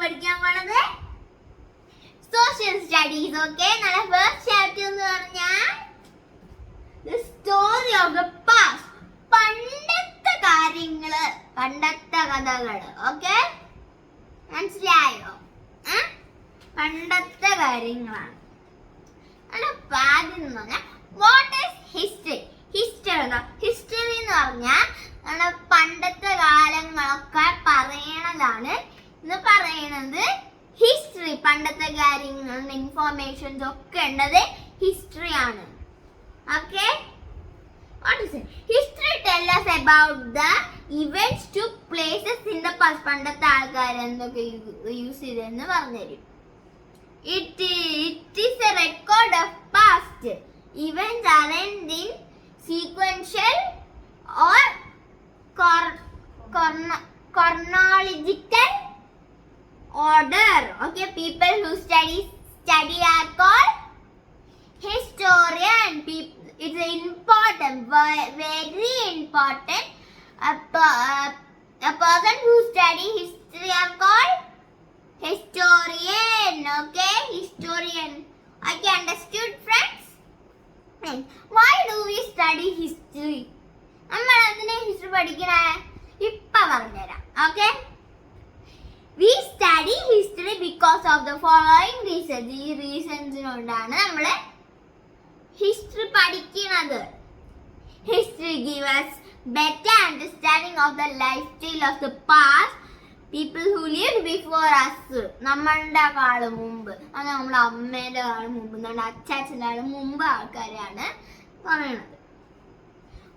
പഠിക്കാൻ പോണത് social studies. Okay, നമ്മുടെ ഫസ്റ്റ് ചാപ്റ്റർ എന്ന് പറഞ്ഞാൽ the story of the past. പണ്ടത്തെ കാര്യങ്ങള്, പണ്ടത്തെ കഥകള്. ഓക്കെ, മനസ്സിലായോ? പണ്ടത്തെ കാര്യങ്ങളാണ്. ആദ്യം എന്ന് പറഞ്ഞാൽ വാട്ട് ഈസ് ഹിസ്റ്ററി? ഹിസ്റ്ററി എന്ന് പറഞ്ഞാൽ പണ്ടത്തെ കാലങ്ങളൊക്കെ പറയണതാണ്. ഇന്ന് പറയണത് ഹിസ്റ്ററി. പണ്ടത്തെ കാര്യങ്ങളും ഇൻഫോർമേഷൻസ് ഒക്കെ ഉള്ളത് ഹിസ്റ്ററി ആണ്. Okay, what is it? History tell us about the events took places in the past. പണ്ടത്തെ ആൾക്കാർ എന്തൊക്കെ യൂസ് ചെയ്തെന്ന് പറഞ്ഞുതരും. It is a record of past events arranged in sequential or chronological order. Okay, people who study are called historian. It's important, very important. A person who study history are called historian. Okay, historian. Okay, understood, friends? Why do we study history? നമ്മൾ എന്തിനാ history പഠിക്കണേ? ഇപ്പൊ പറഞ്ഞുതരാം. Okay, we study history because of the following reasons. ഈ റീസൺസിനോടാണ് നമ്മൾ history പഠിക്കുന്നത്. History gives us better understanding of the lifestyle of the past people who lived before us. നമ്മളുടെ കാലം മുമ്പ്, അത് നമ്മുടെ അമ്മേന്റെ കാലം മുമ്പ്, നമ്മുടെ അച്ചാച്ചൻ്റെ കാലം മുമ്പ് ആൾക്കാരാണ് പറയണത്.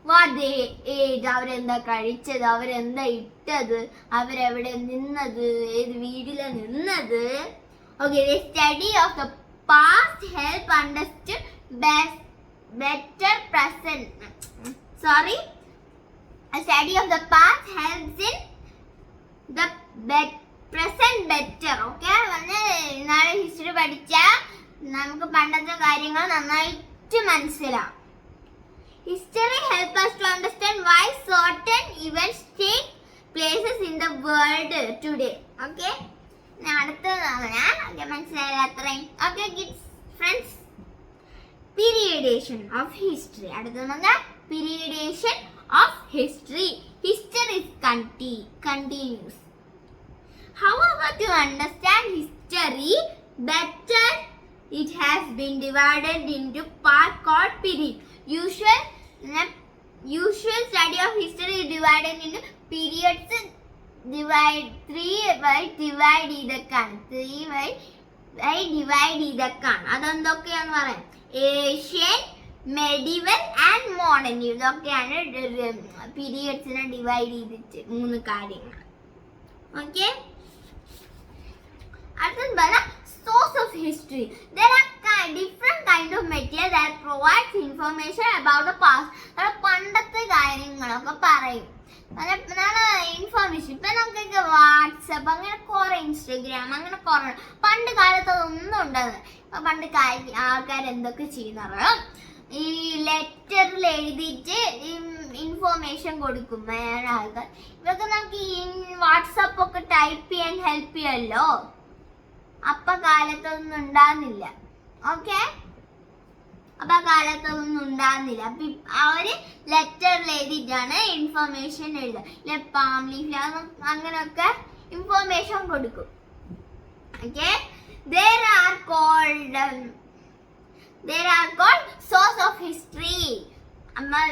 What they ate, അവരെന്താ കഴിച്ചത്, അവരെന്താ ഇട്ടത്, അവരെവിടെ നിന്നത്, ഏത് വീട്ടിലാ നിന്നത്. Okay, the study of the past help understand better present. A study of the past helps in the present better. Okay, നാളെ ഹിസ്റ്ററി പഠിച്ചാൽ നമുക്ക് പണ്ടത്തെ കാര്യങ്ങൾ നന്നായിട്ട് മനസ്സിലാവും. History helps us to understand why certain events take places in the world today. Okay, അടുത്തതാണ് മനസ്സിലായില്ല അത്രയും. Okay, kids, friends, periodization of history. അടുത്തത് periodization of history. History is continuous. However, to understand history better, it has been divided into part called period. Usual study of history is divided into periods. divide ഇതൊക്കെയാണ്. അതെന്തൊക്കെയാന്ന് പറയാം? Asian, medieval and modern. ഇതൊക്കെയാണ് പീരിയഡ്സിനെ divide ചെയ്തിട്ട് 3 കാര്യങ്ങൾ. Okay, അടുത്തത് പറയാം source of history. There are different kind of material that provides information about the past. പണ്ടത്തെ കാര്യങ്ങളൊക്കെ പറയും, ഇൻഫോർമേഷൻ. ഇപ്പൊ നമുക്കൊക്കെ വാട്സപ്പ്, അങ്ങനെ കുറെ ഇൻസ്റ്റഗ്രാം, അങ്ങനെ കുറെ. പണ്ട് കാലത്ത് അതൊന്നും ഉണ്ടാകുന്നത്. ഇപ്പൊ പണ്ട് ആൾക്കാർ എന്തൊക്കെ ചെയ്യുന്നറിയോ? ഈ ലെറ്ററിൽ എഴുതിയിട്ട് ഇൻഫോർമേഷൻ കൊടുക്കും ആൾക്കാർ. ഇതൊക്കെ നമുക്ക് ഈ വാട്സപ്പ് ഒക്കെ ടൈപ്പ് ചെയ്യാൻ ഹെൽപ്പ് ചെയ്യല്ലോ. അപ്പൊ കാലത്തൊന്നും ഉണ്ടാകുന്നില്ല. ഓക്കെ, അപ്പൊ കാലത്തൊന്നും ഉണ്ടാകുന്നില്ല. അപ്പൊ അവര് ലെറ്ററിൽ എഴുതിയിട്ടാണ് ഇൻഫോർമേഷൻ എഴുതുക. പാം ലീഫ് അങ്ങനെയൊക്കെ ഇൻഫോർമേഷൻ കൊടുക്കും. Okay, there are called source of history.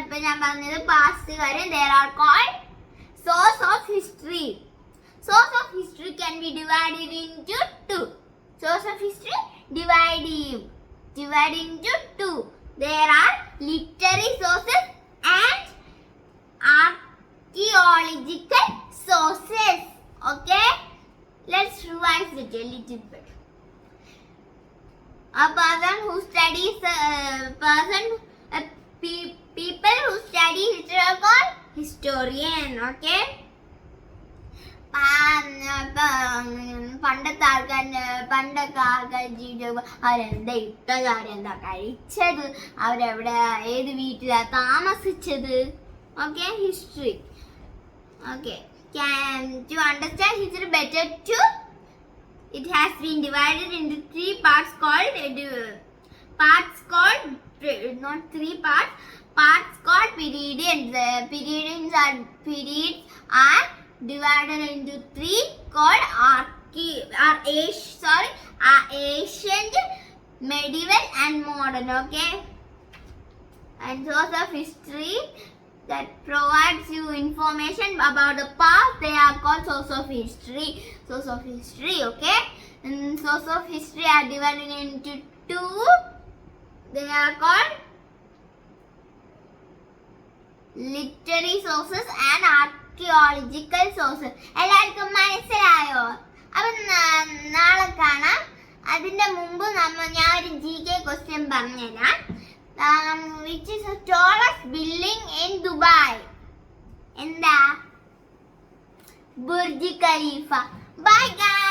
ഇപ്പൊ ഞാൻ പറഞ്ഞത് പാസ്റ്റ് കാര്യം. there are called source of history. Source of history can be divided into 2. Source of history divided into 2. There are literary sources and archaeological sources. Okay, let's revise it a little bit. A person who studies people who study history are called historian. Okay, പണ്ടത്തെ ആൾക്കാർ ജീവിച്ച അവരെന്താ ഇട്ടത്, അവരെന്താ കഴിച്ചത്, അവരെവിടെ ഏത് വീട്ടിലാ താമസിച്ചത്. Okay, history. Okay, to understand history better, to it has been divided into three parts called not three parts called periods. Periods are divided into three called ancient, medieval and modern. Okay, and source of history that provides you information about the past, they are called source of history. Okay, and source of history are divided into two. They are called literary sources and archaeological sources. എല്ലാവർക്കും മനസ്സിലായോ? അപ്പം നാളെ കാണാം. അതിന്റെ മുമ്പ് ഞാൻ ഒരു GK question പറഞ്ഞുതരാം. Which is the tallest building in Dubai? എന്താ? Burj Khalifa. Bye guys.